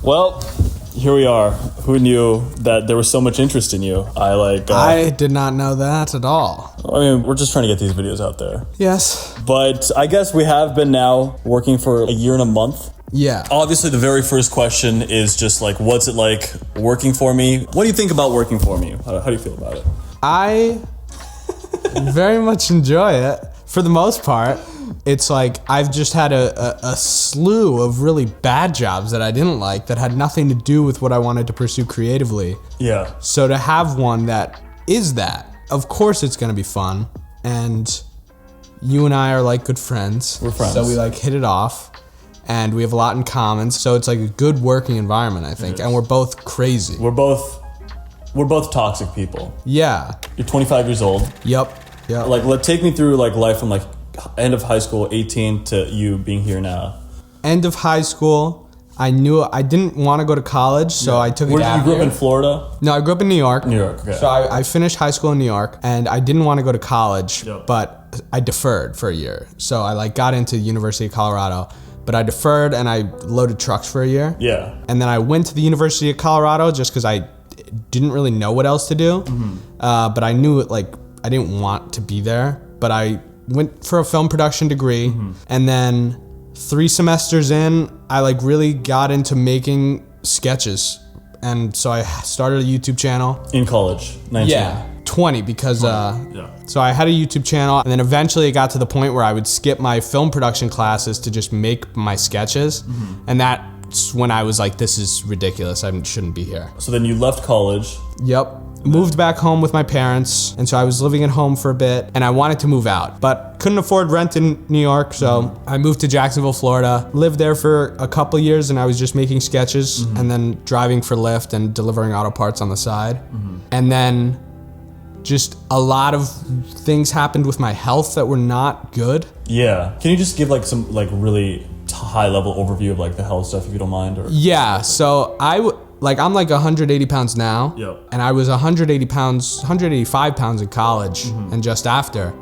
Well, here we are. Who knew that there was so much interest in you? I did not know that at all. I mean, we're just trying to get these videos out there. Yes. But I guess we have been now working for a year and a month. Yeah. Obviously, the very first question is just like, what's it like working for me? What do you think about working for me? How do you feel about it? I very much enjoy it. For the most part, it's like I've just had a slew of really bad jobs that I didn't like that had nothing to do with what I wanted to pursue creatively. Yeah. So to have one that is that, of course it's going to be fun. And you and I are like good friends. We're friends. So we like hit it off. And we have a lot in common. So it's like a good working environment, I think. And we're both crazy. We're both toxic people. Yeah. You're 25 years old. Yep. Like, take me through like life from like end of high school, 18 to you being here now. End of high school, I knew I didn't want to go to college, so I took a gap You grew year. up in Florida? No, I grew up in New York. New York, okay. So I finished high school in New York, and I didn't want to go to college, but I deferred for a year. So I like got into University of Colorado, but I deferred and I loaded trucks for a year. Yeah. And then I went to the University of Colorado just because I didn't really know what else to do. But I knew I didn't want to be there, but I went for a film production degree, and then 3 semesters in, I really got into making sketches, and so I started a YouTube channel. In college, 19. Yeah, 20 because so I had a YouTube channel, and then eventually it got to the point where I would skip my film production classes to just make my sketches, and that's when I was like, this is ridiculous, I shouldn't be here. So then you left college. Yep. Moved back home with my parents, and so I was living at home for a bit, and I wanted to move out, but couldn't afford rent in New York, so I moved to Jacksonville, Florida, lived there for a couple years, and I was just making sketches, and then driving for Lyft and delivering auto parts on the side. And then just a lot of things happened with my health that were not good. Yeah. Can you just give some really high level overview of the health stuff if you don't mind? Or Yeah, so I'm 180 pounds now, and I was 185 pounds in college and just after.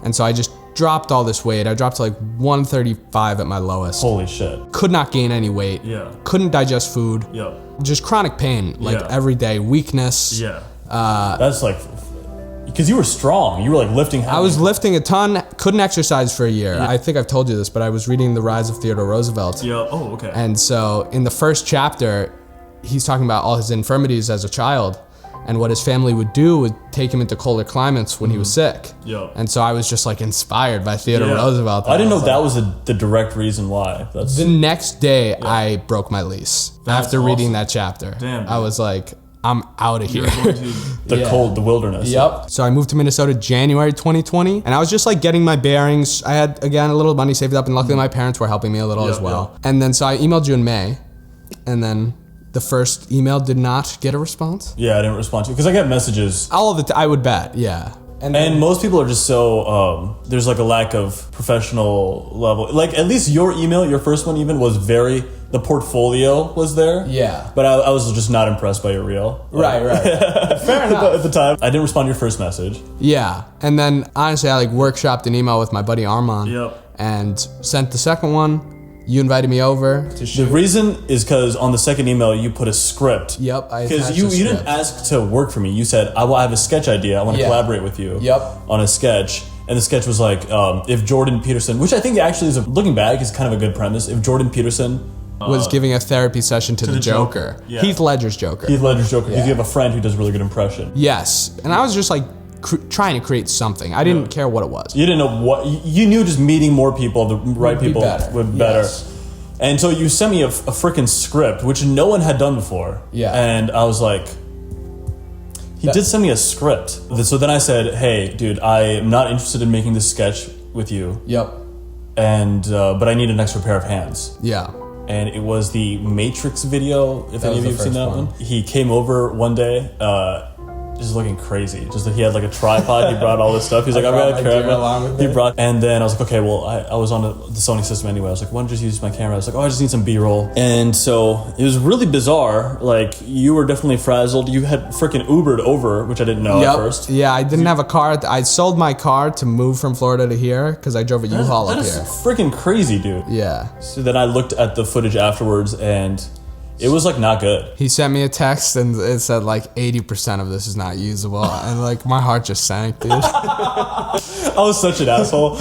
And so I just dropped all this weight. I dropped to 135 at my lowest. Holy shit. Could not gain any weight. Yeah. Couldn't digest food. Yeah. Just chronic pain, every day, weakness. Yeah. That's because you were strong. You were lifting heavy. I was lifting a ton, couldn't exercise for a year. I think I've told you this, but I was reading The Rise of Theodore Roosevelt. Yeah. Oh, okay. And so in the first chapter, he's talking about all his infirmities as a child, and what his family would do would take him into colder climates when he was sick. Yeah. And so I was just inspired by Theodore Roosevelt. I didn't know that was the direct reason why. The next day, I broke my lease after reading that chapter. Damn. I was like, I'm out of here. The cold, the wilderness. Yep. So I moved to Minnesota January 2020, and I was just getting my bearings. I had, again, a little money saved up, and luckily my parents were helping me a little as well. And then so I emailed you in May, and then the first email did not get a response. Yeah, I didn't respond to it because I get messages. All of it, I would bet, yeah. And most people are just so, there's a lack of professional level. At least your email, your first one even, was the portfolio was there. Yeah. But I was just not impressed by your reel. Right. Fair enough. At the time, I didn't respond to your first message. Yeah. And then, honestly, I workshopped an email with my buddy Armand. Yep. And sent the second one. You invited me over to shoot. The reason is because on the second email, you put a script. Yep. Because you didn't ask to work for me. You said, I have a sketch idea. I want to collaborate with you. Yep. On a sketch. And the sketch was if Jordan Peterson, which I think actually is, looking back, is kind of a good premise. If Jordan Peterson was giving a therapy session to the Joker. Yeah. Heath Ledger's Joker. Heath Ledger's Joker. Because you have a friend who does a really good impression. Yes. And I was just trying to create something. I didn't care what it was. You didn't know what, you knew just meeting more people, the right people would be better. Yes. And so you sent me a freaking script, which no one had done before. Yeah. And I was like, he did send me a script. So then I said, hey, dude, I am not interested in making this sketch with you. Yep. And, but I need an extra pair of hands. Yeah. And it was the Matrix video, if any of you have seen that one. He came over one day, just looking crazy. Just that he had a tripod. He brought all this stuff. He's like, I've got a camera. He brought, and then I was like, okay, well, I was on the Sony system anyway. I was like, why don't you just use my camera? I was like, I just need some B-roll. And so it was really bizarre. You were definitely frazzled. You had freaking Ubered over, which I didn't know at first. Yeah, I didn't have a car. I sold my car to move from Florida to here because I drove a U-Haul up here. That is freaking crazy, dude. Yeah. So then I looked at the footage afterwards, and it was like not good. He sent me a text and it said like 80% of this is not usable, and like my heart just sank, dude. I was such an asshole.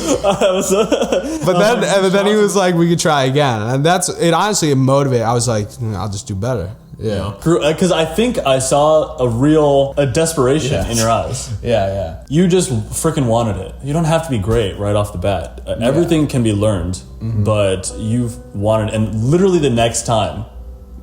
But then he was like, we could try again, and that's it. Honestly, it motivated. I was like, I'll just do better. Yeah, because I think I saw a desperation in your eyes. Yeah. You just freaking wanted it. You don't have to be great right off the bat. Everything can be learned, but you've wanted, and literally the next time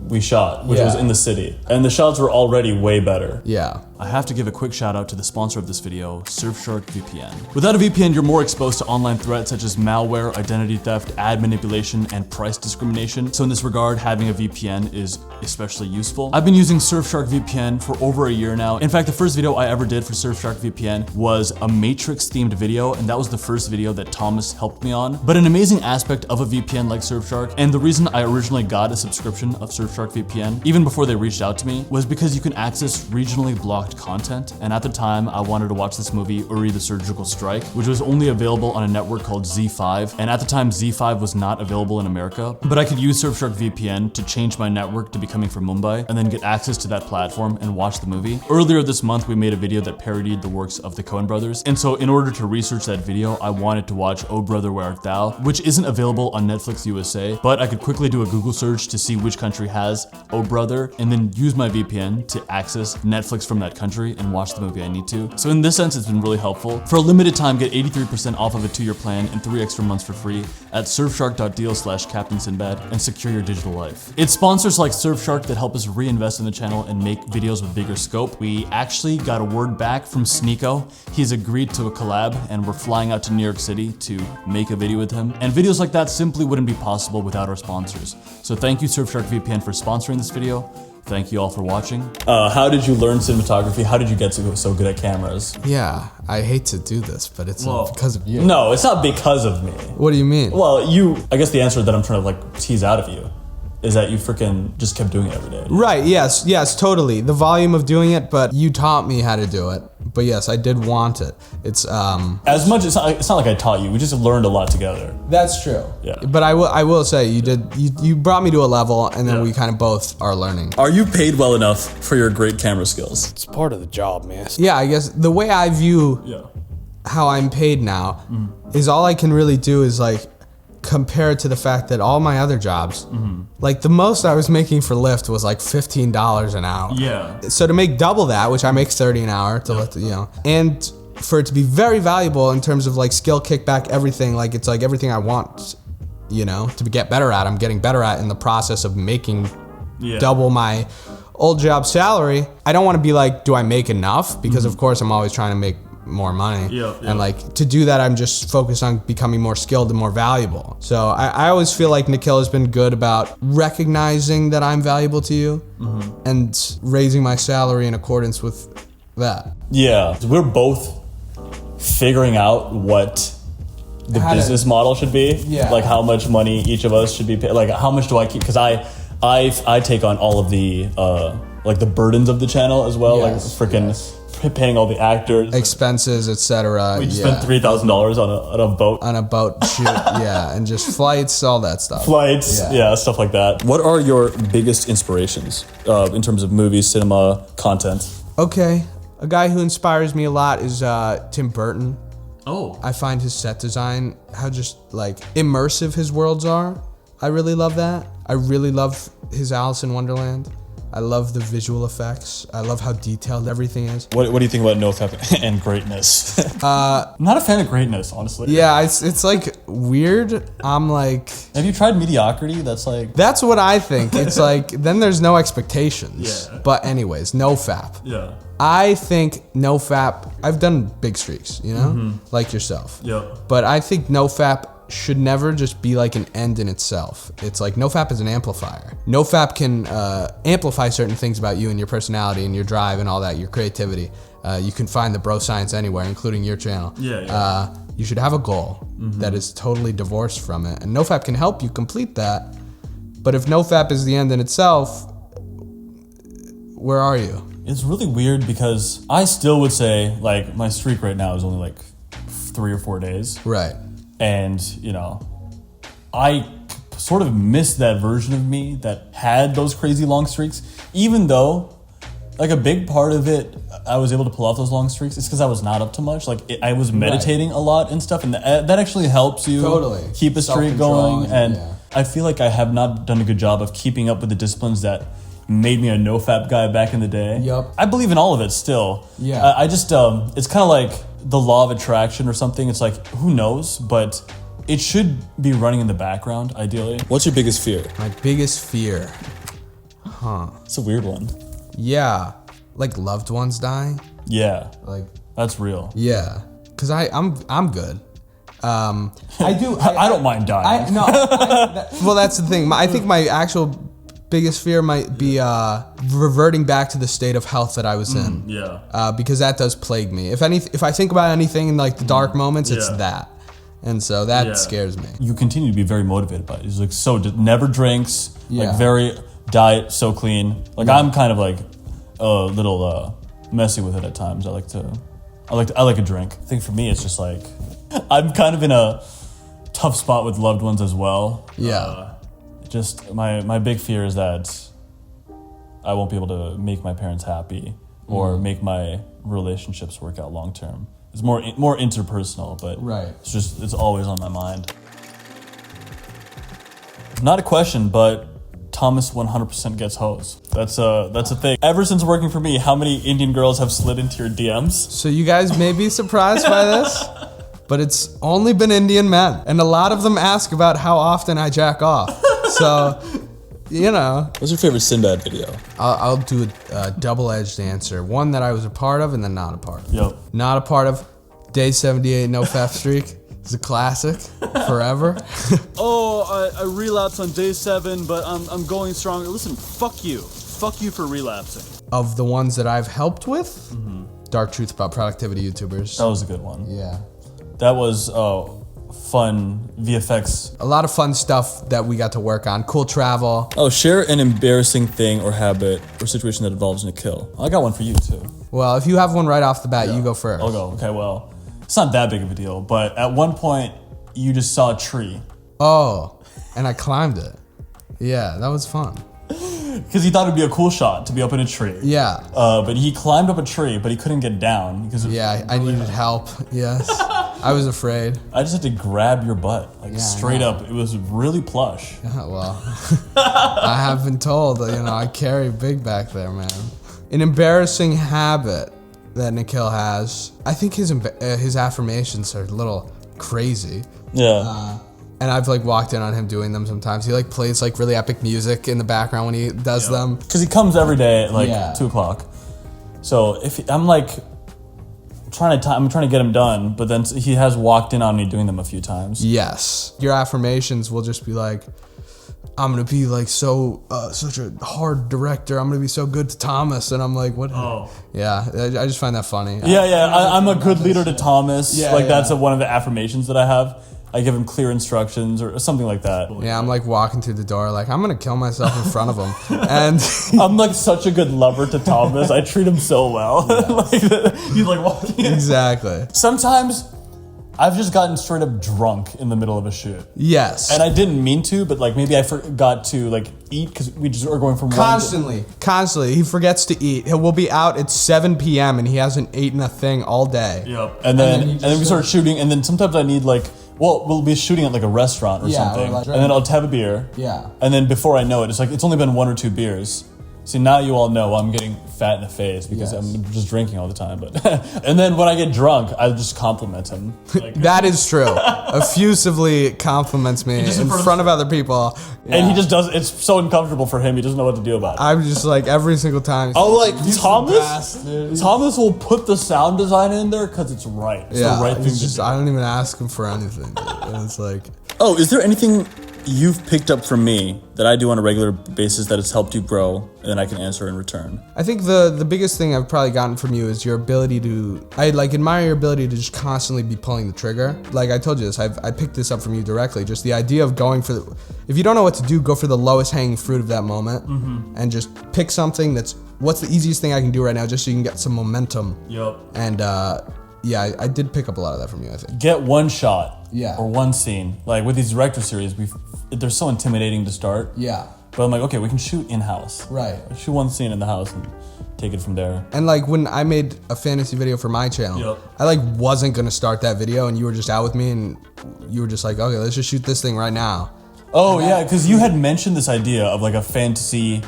we shot, which was in the city, and the shots were already way better. Yeah. I have to give a quick shout out to the sponsor of this video, Surfshark VPN. Without a VPN, you're more exposed to online threats such as malware, identity theft, ad manipulation, and price discrimination. So in this regard, having a VPN is especially useful. I've been using Surfshark VPN for over a year now. In fact, the first video I ever did for Surfshark VPN was a Matrix themed video, and that was the first video that Thomas helped me on. But an amazing aspect of a VPN like Surfshark, and the reason I originally got a subscription of Surfshark VPN, even before they reached out to me, was because you can access regionally blocked content. And at the time, I wanted to watch this movie, Uri the Surgical Strike, which was only available on a network called Z5. And at the time, Z5 was not available in America, but I could use Surfshark VPN to change my network to be coming from Mumbai and then get access to that platform and watch the movie. Earlier this month, we made a video that parodied the works of the Coen brothers. And so in order to research that video, I wanted to watch Oh Brother, Where Art Thou, which isn't available on Netflix USA, but I could quickly do a Google search to see which country has Oh Brother, and then use my VPN to access Netflix from that country and watch the movie I need to. So in this sense, it's been really helpful. For a limited time, get 83% off of a 2-year plan and 3 extra months for free at surfshark.deal/Captain Sinbad and secure your digital life. It's sponsors like Surfshark that help us reinvest in the channel and make videos with bigger scope. We actually got a word back from Sneeko. He's agreed to a collab, and we're flying out to New York City to make a video with him. And videos like that simply wouldn't be possible without our sponsors. So thank you, Surfshark VPN, for sponsoring this video. Thank you all for watching. How did you learn cinematography? How did you get so good at cameras? Yeah, I hate to do this, but it's because of you. No, it's not because of me. What do you mean? Well, I guess the answer that I'm trying to like tease out of you is that you freaking just kept doing it every day. Right, yes, totally. The volume of doing it, but you taught me how to do it. But yes, I did want it. It's as much. It's not like I taught you. We just learned a lot together. That's true. Yeah. But I will say you brought me to a level, and then we kind of both are learning. Are you paid well enough for your great camera skills? It's part of the job, man. Yeah, I guess the way I view how I'm paid now is all I can really do is like compare it to the fact that all my other jobs, like the most I was making for Lyft was like $15 an hour. Yeah. So to make double that, which I make 30 an hour, to let and for it to be very valuable in terms of like skill, kickback, everything, like it's like everything I want, to get better at, I'm getting better at in the process of making double my old job salary. I don't want to be like, do I make enough? Because of course I'm always trying to make more money. And like to do that, I'm just focused on becoming more skilled and more valuable. So I always feel like Nikhil has been good about recognizing that I'm valuable to you and raising my salary in accordance with that. Yeah, we're both figuring out what the business model should be. Like how much money each of us should be paid. Like how much do I keep? Because I take on all of the like the burdens of the channel as well. Like freaking paying all the actors, expenses, etc. We just spent $3,000 on a boat. On a boat shoot, and just flights, all that stuff. Flights, stuff like that. What are your biggest inspirations in terms of movies, cinema, content? Okay, a guy who inspires me a lot is Tim Burton. Oh. I find his set design, how just like immersive his worlds are. I really love that. I really love his Alice in Wonderland. I love the visual effects. I love how detailed everything is. What do you think about nofap and greatness? I'm not a fan of greatness, honestly. Yeah, it's like weird. I'm like... Have you tried mediocrity? That's what I think. It's like, then there's no expectations. Yeah. But anyways, nofap. Yeah. I think nofap, I've done big streaks, like yourself. Yeah. But I think nofap should never just be like an end in itself. It's like nofap is an amplifier. Nofap can amplify certain things about you and your personality and your drive and all that, your creativity. You can find the bro science anywhere, including your channel. You should have a goal that is totally divorced from it. And nofap can help you complete that. But if nofap is the end in itself, where are you? It's really weird because I still would say like my streak right now is only like 3 or 4 days. Right. And, I sort of miss that version of me that had those crazy long streaks, even though like a big part of it, I was able to pull off those long streaks. It's because I was not up to much. Like I was meditating a lot and stuff, and that actually helps you keep a streak going. And I feel like I have not done a good job of keeping up with the disciplines that made me a nofap guy back in the day. Yep. I believe in all of it still. Yeah. I just it's kind of like the law of attraction or something. It's like, who knows, but it should be running in the background ideally. What's your biggest fear? My biggest fear, It's a weird one. Yeah, like loved ones dying. Yeah, Like that's real. yeah, cause I'm good. I do. I don't mind dying. Well, that's the thing. I think my actual biggest fear might be reverting back to the state of health that I was in. Yeah. Because that does plague me. If I think about anything in like the dark moments, it's that, and so that scares me. You continue to be very motivated by it. He's like never drinks. Yeah. Like very diet so clean. Like I'm kind of like a little messy with it at times. I like a drink. I think for me it's just like I'm kind of in a tough spot with loved ones as well. Yeah. Just my big fear is that I won't be able to make my parents happy or make my relationships work out long term. It's more interpersonal, but it's always on my mind. Not a question, but Thomas 100% gets hoes. That's a thing. Ever since working for me, how many Indian girls have slid into your DMs? So you guys may be surprised by this, but it's only been Indian men, and a lot of them ask about how often I jack off. So, you know. What's your favorite Sinbad video? I'll do a double-edged answer. One that I was a part of and then not a part of. Yep. Not a part of. Day 78 nofap streak. It's a classic. Forever. I relapsed on day 7, but I'm going strong. Listen, fuck you. Fuck you for relapsing. Of the ones that I've helped with, Dark Truth About Productivity YouTubers. That was a good one. Yeah. That was fun VFX. A lot of fun stuff that we got to work on. Cool travel. Oh, share an embarrassing thing or habit or situation that involves Nikhil. I got one for you too. Well, if you have one right off the bat, you go first. I'll go. Okay, well, it's not that big of a deal, but at one point you just saw a tree. Oh, and I climbed it. Yeah, that was fun. Because he thought it'd be a cool shot to be up in a tree. Yeah. But he climbed up a tree, but he couldn't get down because I needed help. Yes. I was afraid. I just had to grab your butt, straight up. It was really plush. Well, I have been told, I carry big back there, man. An embarrassing habit that Nikhil has. I think his affirmations are a little crazy. Yeah. And I've walked in on him doing them sometimes. He plays really epic music in the background when he does them. Because he comes every day at 2 o'clock. So if I'm trying to get him done, but then he has walked in on me doing them a few times. Yes. Your affirmations will just be I'm gonna be such a hard director. I'm gonna be so good to Thomas, and I'm like, what? Oh. Yeah, I just find that funny. I'm a good leader to Thomas. That's one of the affirmations that I have. I give him clear instructions or something like that. Yeah, I'm walking through the door I'm gonna kill myself in front of him. And I'm such a good lover to Thomas. I treat him so well. Yes. He's walking in. Exactly. Sometimes I've just gotten straight up drunk in the middle of a shoot. Yes. And I didn't mean to, but maybe I forgot to eat because we just are going from Constantly. He forgets to eat. We'll be out at 7 p.m. and he hasn't eaten a thing all day. Yep. And then we start shooting, and then sometimes I need we'll be shooting at a restaurant or something, and then I'll have a beer. Yeah. And then before I know it, it's only been 1 or 2 beers. See, now you all know I'm getting fat in the face because I'm just drinking all the time. But and then when I get drunk, I just compliment him. That is true. Effusively compliments me in front of other people. Yeah. And he just does. It's so uncomfortable for him. He doesn't know what to do about it. I'm just every single time. Thomas will put the sound design in there because it's right. It's the right thing to do. I don't even ask him for anything. And it's oh, is there anything you've picked up from me that I do on a regular basis that has helped you grow and then I can answer in return? I think the biggest thing I've probably gotten from you is your ability to, I admire your ability to just constantly be pulling the trigger. I told you this, I picked this up from you directly. Just the idea of going for if you don't know what to do, go for the lowest hanging fruit of that moment and just pick something what's the easiest thing I can do right now just so you can get some momentum. Yep. And Yeah, I did pick up a lot of that from you, I think. Get one shot. Yeah. Or one scene. Like with these director series, they're so intimidating to start. Yeah. But I'm like, okay, we can shoot in-house. Right. Shoot one scene in the house and take it from there. And like when I made a fantasy video for my channel, Yep. I like wasn't gonna start that video, and you were just out with me, and you were just like, okay, let's just shoot this thing right now. Oh yeah, because you had mentioned this idea of like a fantasy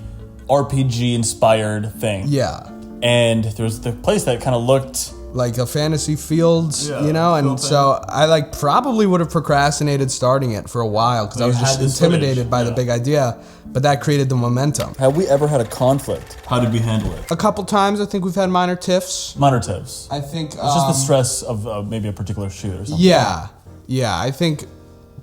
RPG inspired thing. Yeah. And there was the place that kind of looked Like a fantasy fields, Yeah, you know, and field so I like probably would have procrastinated starting it for a while because I was you had just this intimidated footage, by the yeah. big idea, but that created the momentum. Have we ever had a conflict? How did we handle it? A couple times, I think we've had minor tiffs. Minor tips. I think It's just the stress of maybe a particular shoot or something. Yeah. I think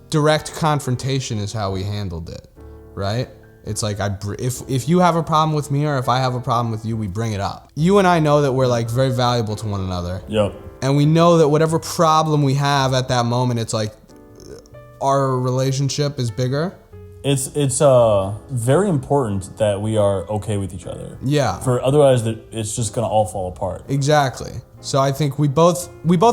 direct confrontation is how we handled it, right? It's like if you have a problem with me or if I have a problem with you, we bring it up. You and I know that we're like very valuable to one another. Yep. And we know that whatever problem we have at that moment, it's like our relationship is bigger. It's very important that we are okay with each other. Yeah. For otherwise, it's just gonna all fall apart. Exactly. So I think we both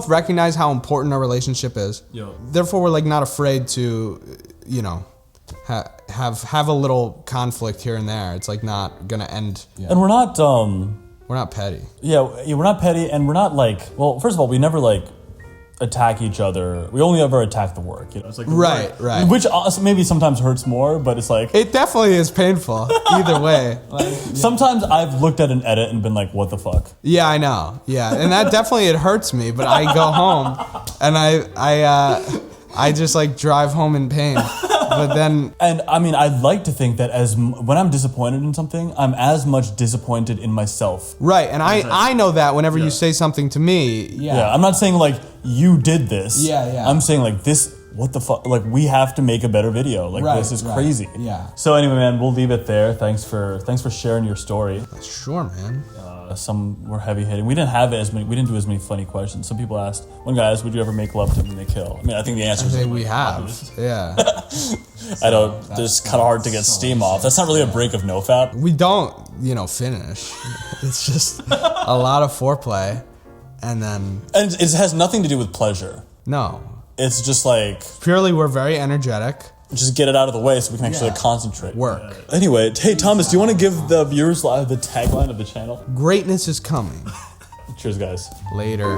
recognize how important our relationship is. Yep. Therefore, we're like not afraid to, you know, have a little conflict here and there. It's like not gonna end. Yeah. And we're not petty. Yeah, we're not petty, and we're not like. Well, first of all, we never like attack each other. We only ever attack the work. You know, it's like the Right. Which also maybe sometimes hurts more, but it's like It definitely is painful either way. Like, sometimes I've looked at an edit and been like, "What the fuck?" yeah, I know. Yeah, and that definitely it hurts me. But I go home and I just like drive home in pain. But then, And I mean, I'd like to think that when I'm disappointed in something, I'm as much disappointed in myself. right, and I know that whenever you say something to me, Yeah, I'm not saying like you did this. Yeah. I'm saying like this. What the fuck? Like we have to make a better video. Like this is crazy. Yeah. So anyway, man, we'll leave it there. Thanks for sharing your story. Sure, man. Some were heavy hitting. We didn't do as many funny questions. Some people asked. One guy asked, "Would you ever make love to Nikhil?" I mean, I think the answer I is think we have. Yeah. I don't. It's kind of hard to get steam off. That's not really a break of nofap. We don't, finish. It's just a lot of foreplay, and then And it has nothing to do with pleasure. no. It's just like Purely, we're very energetic. just get it out of the way so we can actually concentrate. Work. Anyway, hey Thomas, do you want to give the viewers the tagline of the channel? Greatness is coming. Cheers, guys. Later.